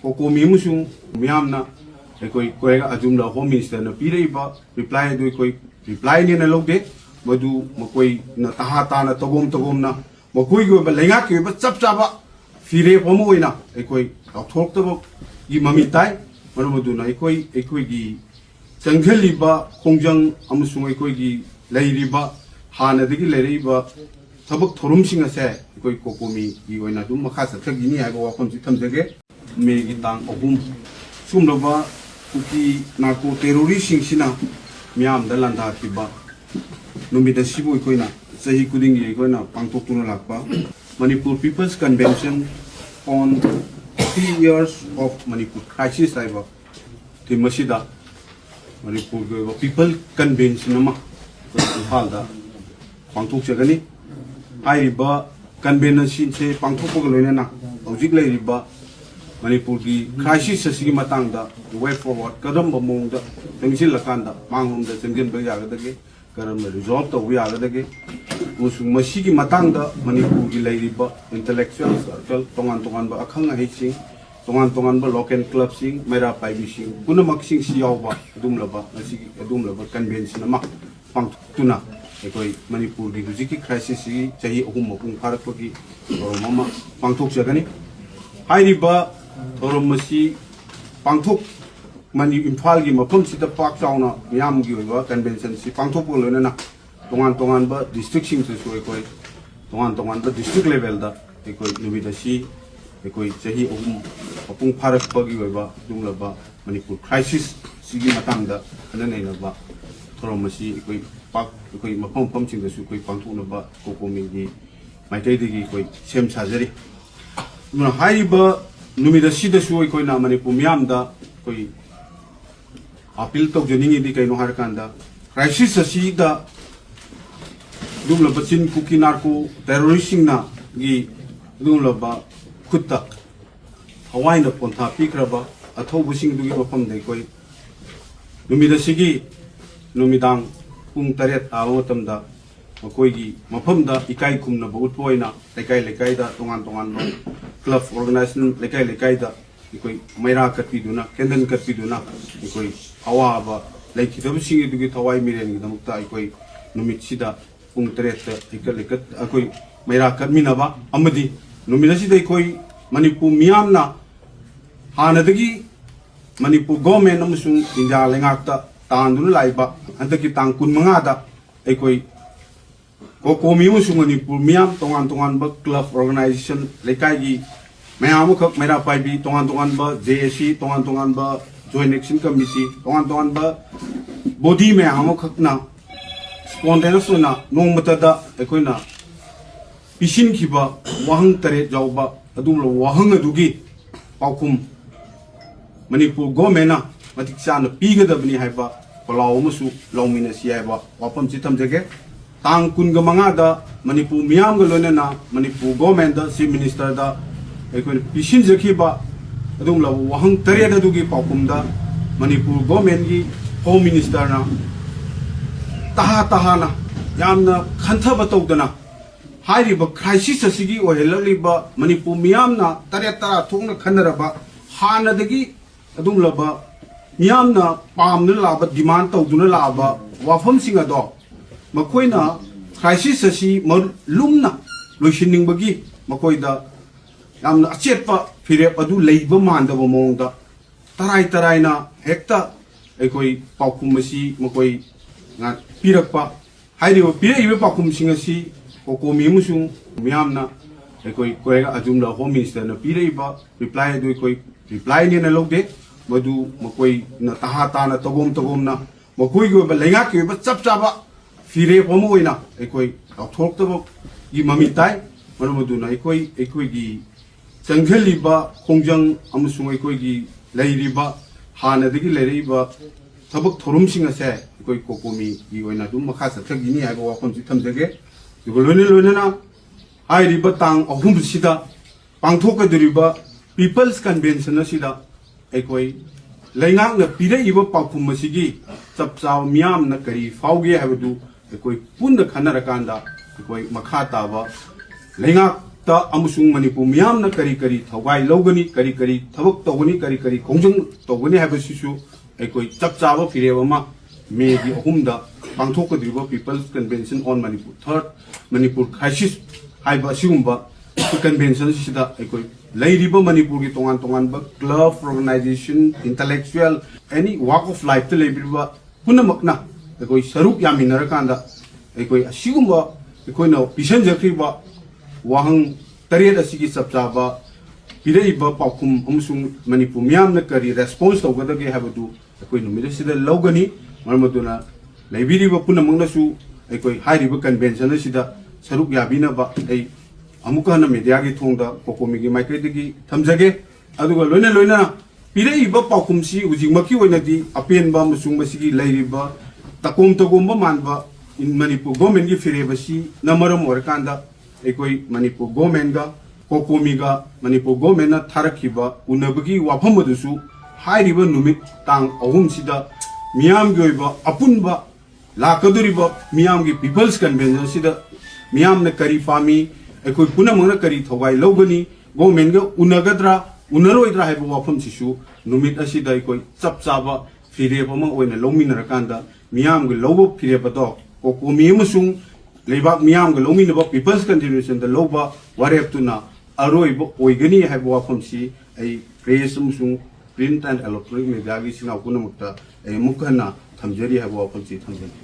कोकोमी मुसुंग मियामना कोई कोएगा अजुमला home minister न पीरेबा reply दो कोई रिप्लाई ने न लोगे मधु मकोई न तहा ता न तगोम न मकोई गो लेंगा के चप चाबा फिरे पमोइना कोई अथोक्तब गी ममी ताई मनुमदुना कोई गी चंगलिबा खोंजंग अमसुंग कोई गी लेरिबा हानदगी लेरिबा थबक थोरुमसिंग असे कोई कोकोमी गी ओइना दुम मखा सथगिनी हाइबा वाफम सि थमजगे मे गी तांग अहुम सुमलबा कुकी नाको टेरोरिस्ट सिंगसिना मियाम द लंदा किबा नुमिदा सिबु कोइना सही कुदिंग ये कोइना पांगथोक्तुना लाकपा Manipur people's convention on 3 years of Manipur crisis हाइबा थि मसिदा मणिपुर गो पीपल कन्वेंशन नमा इम्फालदा पांगथोकजगनी हाइबा कन्वेंशन से पांगथोकपग लोइना हौजिक लेरिबा मणिपुर की क्राइसिस असि मतंगदा वे फॉरवर्ड करम मोंगदा तंगसिल लकांदा मांगोमदा चंगजन ब यागदगे करम रिजॉल्व तो यागदगे मुसु मसी की मतंगदा मणिपुर की लेरिबा इंटेलेक्चुअल सर्कल तोंगान तोंगान ब अखंग हिसिंग तोंगान ब लोकल क्लब सिंग मेरा पाइबिसिंग पुनमक सिंग सियावबा दुमलबा असि दुमलबा कन्वेंशन मा पांगतुना कोई मणिपुर की हुजिक की क्राइसिस की चाहि अहुम मपुंग फारकपगी रोममा पांगथोकजगनी हाइरिबा थोरम मसी पांगथोक मनी इम्फाल की मफम सिदा पाक चाउना मियाम की होइबा कन्वेंशन सि पांगथोक लोइना तोंगान ब डिस्ट्रिक्ट सिंग से कोई तोंगान ब डिस्ट्रिक्ट लेवल दा कोई नुबिदा सि कोई चाहि अहुम मपुंग फारकपगी होइबा दुमलबा मणिपुर क्राइसिस सिगी मतंगदा अननैनबा थोरम मसी कोई पाक कोई मफम सिंग दसु कोई पांगथोनबा कोकोमी की माइकैदगी कोई सेम साजरी हाइबा नुमिदा सिदसु कोइना मणिपुर मियामदा कोई अपील तौजनिंगी कईनो हारकांदा क्राइसिस असिदा दुमलबा चिन कुकी नार्को टेररिस्टिंगना गी दुमलबा खुत्ता हवाइना पोंथा पीखरबा अथौबसिंग दुगी मफम दे कोई नुमिदा सिगी नुमिदांग पुंग तरेत आवा मतमदा मकोइगी मफमदा इकाई खुमनबा उत्पोइना लेकाई तोंगान क्लब ऑर्गेनाइजेशन लेकाई कोई मैरा कत्पीदुना कैंडल कत्पीदुना कोई अवाबा लेखिदबसिंग दुगी थवाई मिरेन दमुक्ता कोई नुमितसिदा पुंग तरेत इकत कोई मैरा कत्मिनबा अमदी नुमितसिदा कोई मणिपुर मियामना हानदगी मणिपुर गवर्नमेंट अमसुंग इंडिया लेंगाक्ता तांदुना लाइबा अंतकी तांग कुनमंगादा कोई कोकोमी मणिपुर मियाम तोंगान ब क्लब ऑर्गेनाइजेशन लेकाई की मैम खक मेरा पाइबी तोंगान ब जेएसी तोंगान ब जॉइंट एक्शन कमिटी तोंगान ब बॉडी मैम खकना स्पॉन्टेनियस ओना नोंमतदा अखोइना पिसिनखिबा वाहंग तरे जाउबा अदुमलो वाहंग अदुगी पाउखुम मणिपुर गवर्नमेंटना मतिक चाना पीगदबनी हाइबा पलाव मसु लौमिनसी हाइबा वाफम चितमजगे तांग कुनग मंगादा मणिपुर मियाम लोनना मणिपुर गवर्नमेंट चीफ मिनिस्टर दा पिसिन जखिबा अदुमला वाहंग तरेद अदुगी पाउकुमदा मणिपुर गवर्नमेंट की होम मिनिस्टर ना तहा यामना खंथब तौदना हाइरिबा क्राइसिस असिगी ओहेललिबा मणिपुर मियामना तरा थोंना खनरबा हानदगी अदुमलबा मियामना पामना लाबा डिमांड तौदुना लाबा वाफम सिंग अदो मकोइना क्राइसिस असी लुमना लोइसिनिंगबगी मकोइदा यामना अचेतपा फिरेप अदु लेइबा मानदबा मोंगदा तराइना हेक्ता एकोई पाउकुम असी मकोई nga pirakpa hairiba pire pakum singasi kokomi musung miamna ekoi koega ajumla home minister na pire reply do koi reply ne na logde madu makoi na taha na togom na makoi go ba lenga ke ba chap chaba fire pomoina ekoi authok to gi mami tai madu na ekoi gi changhali ba khongjang amusung ekoi gi leiriba hana digi leiriba थबक थोरुम सिंग से कोई कोकोमी की ओइना दुम मखा सथगिनी हाइबा वाखम सि थमजगे लोइना हाइरिबा तांग अहुम सिदा पांगथोकदरिबा peoples convention सिदा एकोई लेंगांग न पिरेइबा पाखुम मसिगी चपचाव मियाम न करी फाउगे हाइबदु एकोई पुन खनरकांदा एकोई मखा ताबा लेंगा ता अमुसुंग मणिपुर मियाम न करी करी थवाई लौगनी करी करी थबक तौगनी करी करी खोंजंग तौगनी हाबसिसु अखोई चप चाबा फिरेब अमा मे दी अहुमदा पांथोकद्रिबा people's convention on Manipur third Manipur crisis हाइबा सिगुंबा कन्वेंशन सिदा अखोई लैरिबा मणिपुर की तोंगान तोंगान बा club organisation intellectual any walk of life ते लेबिबा पुनमकना अखोई सरुक यामिनरकांदा अखोई सिगुंबा अखोइना पिसन जखरिबा वाहंग तरेट असिगी चपचाबा पिरेइबा पाखुम अमसुंग मणिपुर मियामना करी रेस्पॉन्स तौगदगे हाबदु अखोइ नुमिदसिदा लौगनी मरमदुना लैबिरिबा पुनमंगनसु अखोइ हाइरिबा कन्वेंशन असिदा सरुक याबिनबा ऐ अमुकहना मीडिया की थोंदा कोकोमीगी माइक्रेदगी थमजगे अदुगा लोइना लोइना पिरेइबा पाखुमसी हुजिमकी ओइनादि अपेनबा अमसुंग मसिगी लैरिबा तकोम तकोमबा मानबा इन मणिपुर गवर्नमेंट की फिरेबसी नमरम ओरकांदा अखोई मणिपुर गवर्नमेंट का कोकोमीगा मणिपुर गवर्नमेंट थारखिबा उनबगी वाफम अदुसु हाइरिबा नुमित तांग अहुमसिदा मियाम की ओइबा अपुनबा लाकदुरिबा मियाम की पीपल्स कन्वेंशन सिदा मियाम ने करी पामी अखोई पुनमंगना करी थवाई लौगनी गवर्नमेंट गा उनगद्रा उनरोइद्रा हाइबा वाफम सिसु नुमित असिदा अखोई चप चाबा फिरेब अमा ओइना लौमिनरकांदा मियाम गे लौबो फिरेबदो कोकोमी अमसुंग लेबाक मियाम गे लौमिनबा पीपल्स कन्वेंशन दा लौबा वारेपतुना अरोइबा ओइगनी हाइबा वाफमसी ऐ प्रेस अमसुंग प्रिंट एंड इलेक्ट्रॉनिक मीडिया की सिनाव पुनमक्ता ऐ मुखना थमजरी हाइबा वाफमसी थमजरी।